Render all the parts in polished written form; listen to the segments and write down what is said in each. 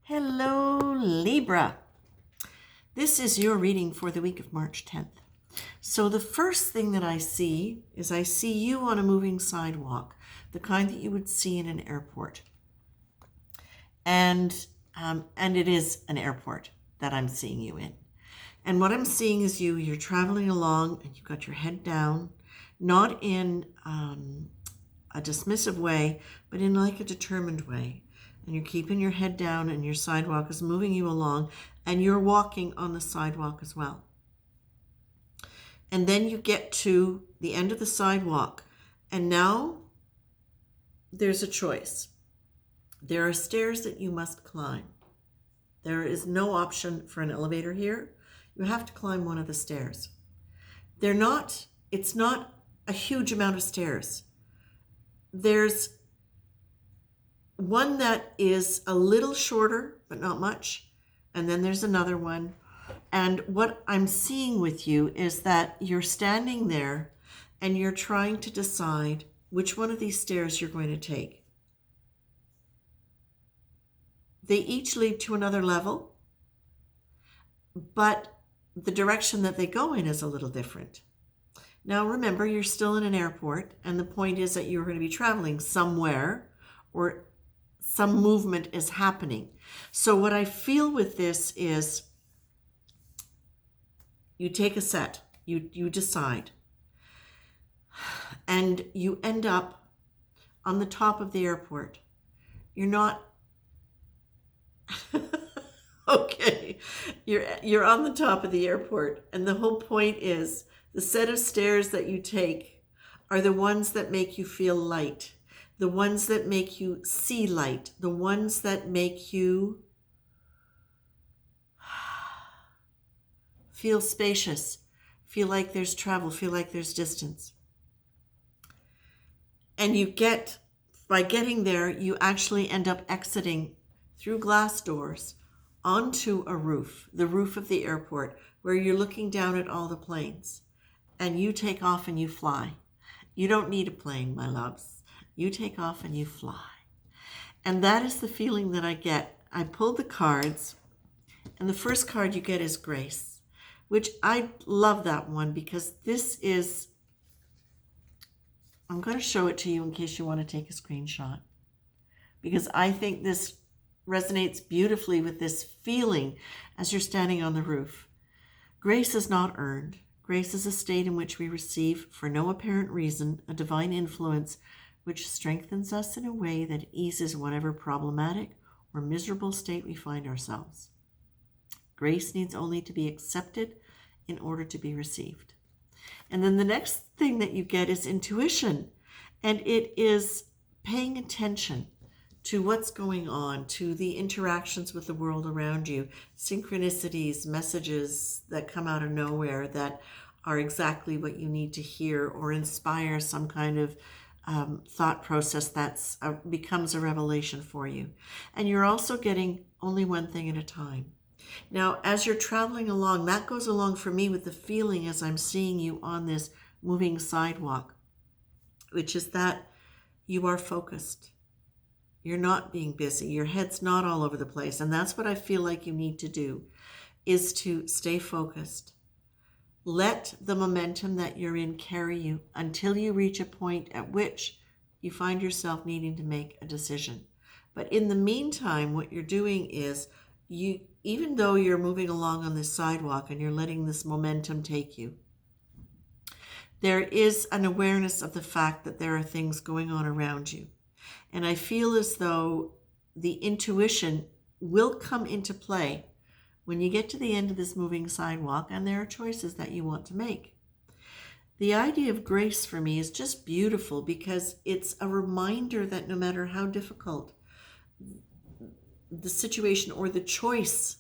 Hello, Libra. This is your reading for the week of March 10th. So the first thing that I see is I see you on a moving sidewalk, the kind that you would see in an airport. And it is an airport that I'm seeing you in. And what I'm seeing is you're traveling along and you've got your head down, not in a dismissive way, but in like a determined way. And you're keeping your head down and your sidewalk is moving you along and you're walking on the sidewalk as well. And then you get to the end of the sidewalk and now there's a choice. There are stairs that you must climb. There is no option for an elevator here. You have to climb one of the stairs. It's not a huge amount of stairs. There's one that is a little shorter, but not much. And then there's another one. And what I'm seeing with you is that you're standing there and you're trying to decide which one of these stairs you're going to take. They each lead to another level, but the direction that they go in is a little different. Now remember, you're still in an airport, and the point is that you're going to be traveling somewhere or some movement is happening. So what I feel with this is you take a set, you decide, and you end up on the top of the airport. You're not okay. You're on the top of the airport, and the whole point is the set of stairs that you take are the ones that make you feel light, the ones that make you see light, the ones that make you feel spacious, feel like there's travel, feel like there's distance. And by getting there, you actually end up exiting through glass doors onto a roof, the roof of the airport, where you're looking down at all the planes. And you take off and you fly. You don't need a plane, my loves. You take off and you fly. And that is the feeling that I get. I pulled the cards, and the first card you get is Grace, which I love that one because I'm going to show it to you in case you want to take a screenshot, because I think this resonates beautifully with this feeling as you're standing on the roof. Grace is not earned. Grace is a state in which we receive, for no apparent reason, a divine influence which strengthens us in a way that eases whatever problematic or miserable state we find ourselves. Grace needs only to be accepted in order to be received. And then the next thing that you get is intuition, and it is paying attention to what's going on, to the interactions with the world around you, synchronicities, messages that come out of nowhere that are exactly what you need to hear or inspire some kind of thought process that becomes a revelation for you. And you're also getting only one thing at a time. Now, as you're traveling along, that goes along for me with the feeling as I'm seeing you on this moving sidewalk, which is that you are focused. You're not being busy. Your head's not all over the place. And that's what I feel like you need to do, is to stay focused. Let the momentum that you're in carry you until you reach a point at which you find yourself needing to make a decision. But in the meantime, what you're doing is even though you're moving along on this sidewalk and you're letting this momentum take you, there is an awareness of the fact that there are things going on around you. And I feel as though the intuition will come into play when you get to the end of this moving sidewalk and there are choices that you want to make. The idea of grace for me is just beautiful because it's a reminder that no matter how difficult the situation or the choice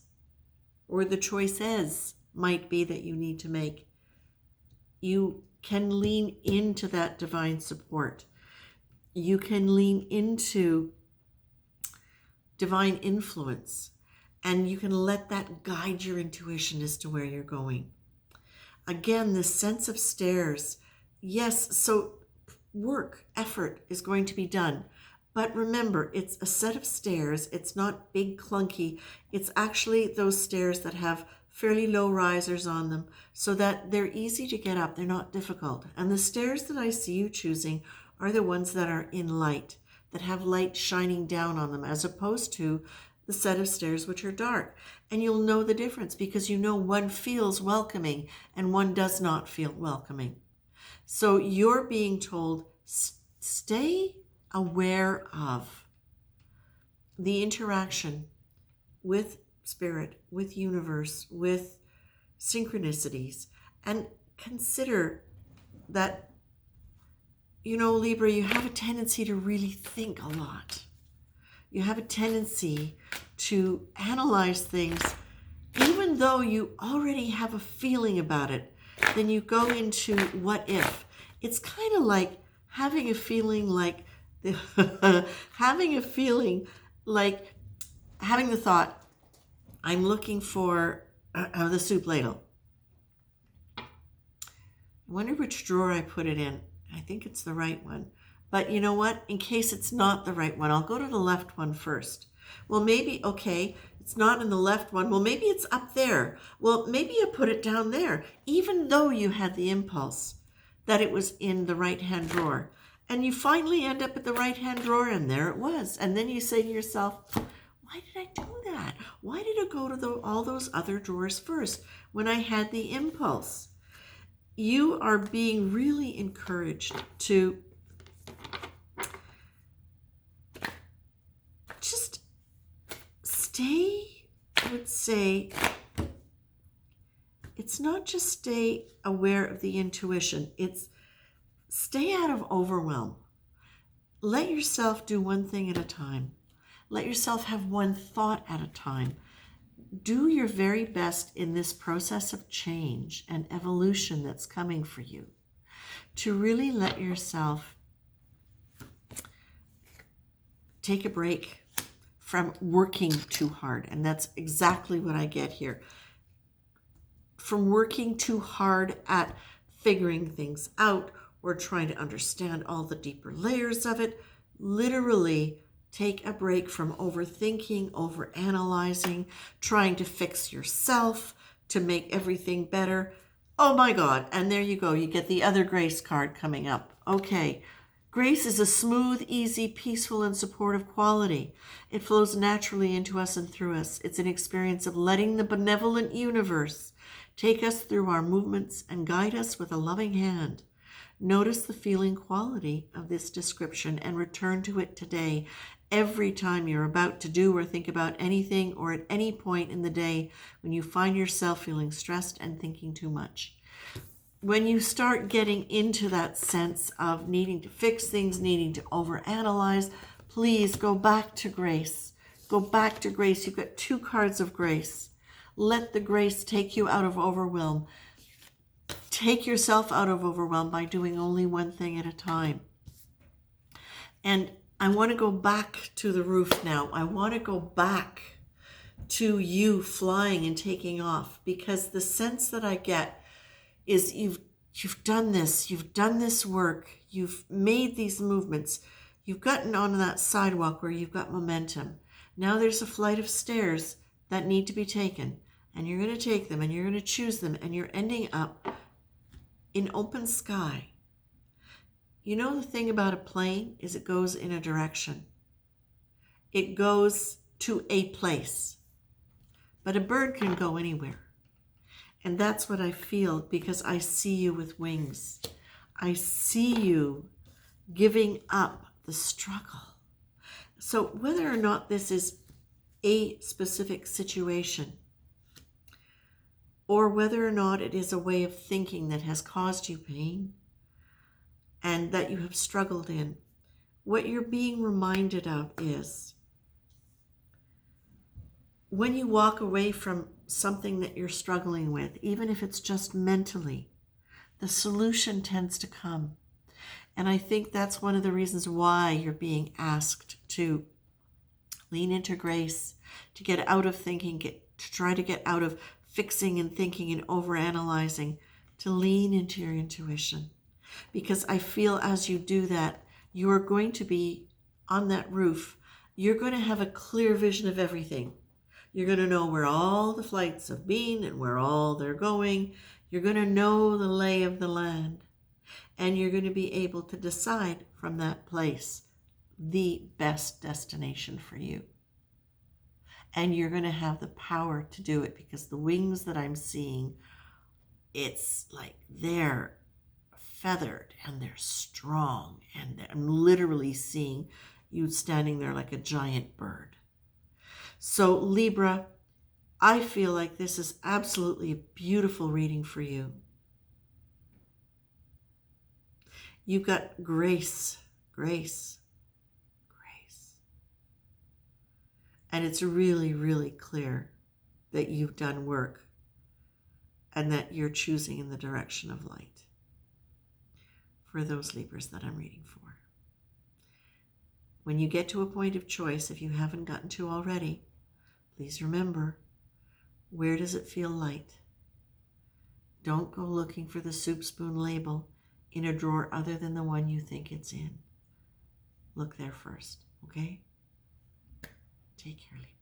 or the choices might be that you need to make, you can lean into that divine support. You can lean into divine influence, and you can let that guide your intuition as to where you're going. Again, this sense of stairs, yes, so effort is going to be done, But remember, it's a set of stairs. It's not big, clunky. It's actually those stairs that have fairly low risers on them so that they're easy to get up. They're not difficult. And the stairs that I see you choosing are the ones that are in light, that have light shining down on them, as opposed to the set of stairs which are dark. And you'll know the difference because you know one feels welcoming and one does not feel welcoming. So you're being told, stay aware of the interaction with spirit, with universe, with synchronicities, and consider that, Libra, you have a tendency to really think a lot. You have a tendency to analyze things, even though you already have a feeling about it. Then you go into what if. It's kind of like having a feeling like having the thought, I'm looking for the soup ladle. I wonder which drawer I put it in. I think it's the right one. But you know what? In case it's not the right one, I'll go to the left one first. Well, maybe, okay, it's not in the left one. Well, maybe it's up there. Well, maybe I put it down there, even though you had the impulse that it was in the right-hand drawer. And you finally end up at the right-hand drawer, and there it was. And then you say to yourself, why did I do that? Why did it go to all those other drawers first when I had the impulse? You are being really encouraged to just stay, I would say, it's not just stay aware of the intuition, it's stay out of overwhelm. Let yourself do one thing at a time. Let yourself have one thought at a time. Do your very best in this process of change and evolution that's coming for you to really let yourself take a break from working too hard. And that's exactly what I get here. From working too hard at figuring things out or trying to understand all the deeper layers of it. Literally take a break from overthinking, overanalyzing, trying to fix yourself to make everything better. Oh my God. And there you go. You get the other grace card coming up. Okay. Grace is a smooth, easy, peaceful, and supportive quality. It flows naturally into us and through us. It's an experience of letting the benevolent universe take us through our movements and guide us with a loving hand. Notice the feeling quality of this description and return to it today every time you're about to do or think about anything or at any point in the day when you find yourself feeling stressed and thinking too much. When you start getting into that sense of needing to fix things, needing to overanalyze, please go back to grace. Go back to grace. You've got 2 cards of grace. Let the grace take you out of overwhelm. Take yourself out of overwhelm by doing only one thing at a time. And I want to go back to the roof now. I want to go back to you flying and taking off, because the sense that I get is you've done this work, you've made these movements, you've gotten onto that sidewalk where you've got momentum. Now there's a flight of stairs that need to be taken, and you're going to take them and you're going to choose them, and you're ending up in open sky. You know, the thing about a plane is it goes in a direction. It goes to a place. But a bird can go anywhere. And that's what I feel, because I see you with wings. I see you giving up the struggle. So whether or not this is a specific situation, or whether or not it is a way of thinking that has caused you pain and that you have struggled in, what you're being reminded of is when you walk away from something that you're struggling with, even if it's just mentally, the solution tends to come. And I think that's one of the reasons why you're being asked to lean into grace, to get out of thinking, to try to get out of fixing and thinking and overanalyzing, to lean into your intuition. Because I feel as you do that, you are going to be on that roof, you're going to have a clear vision of everything. You're going to know where all the flights have been and where all they're going. You're going to know the lay of the land. And you're going to be able to decide from that place the best destination for you. And you're going to have the power to do it, because the wings that I'm seeing, it's like they're feathered and they're strong. And I'm literally seeing you standing there like a giant bird. So Libra, I feel like this is absolutely a beautiful reading for you. You've got grace, grace, grace. And it's really, really clear that you've done work and that you're choosing in the direction of light for those Libras that I'm reading for. When you get to a point of choice, if you haven't gotten to already, please remember, where does it feel light? Don't go looking for the soup spoon label in a drawer other than the one you think it's in. Look there first, okay? Take care, Libra.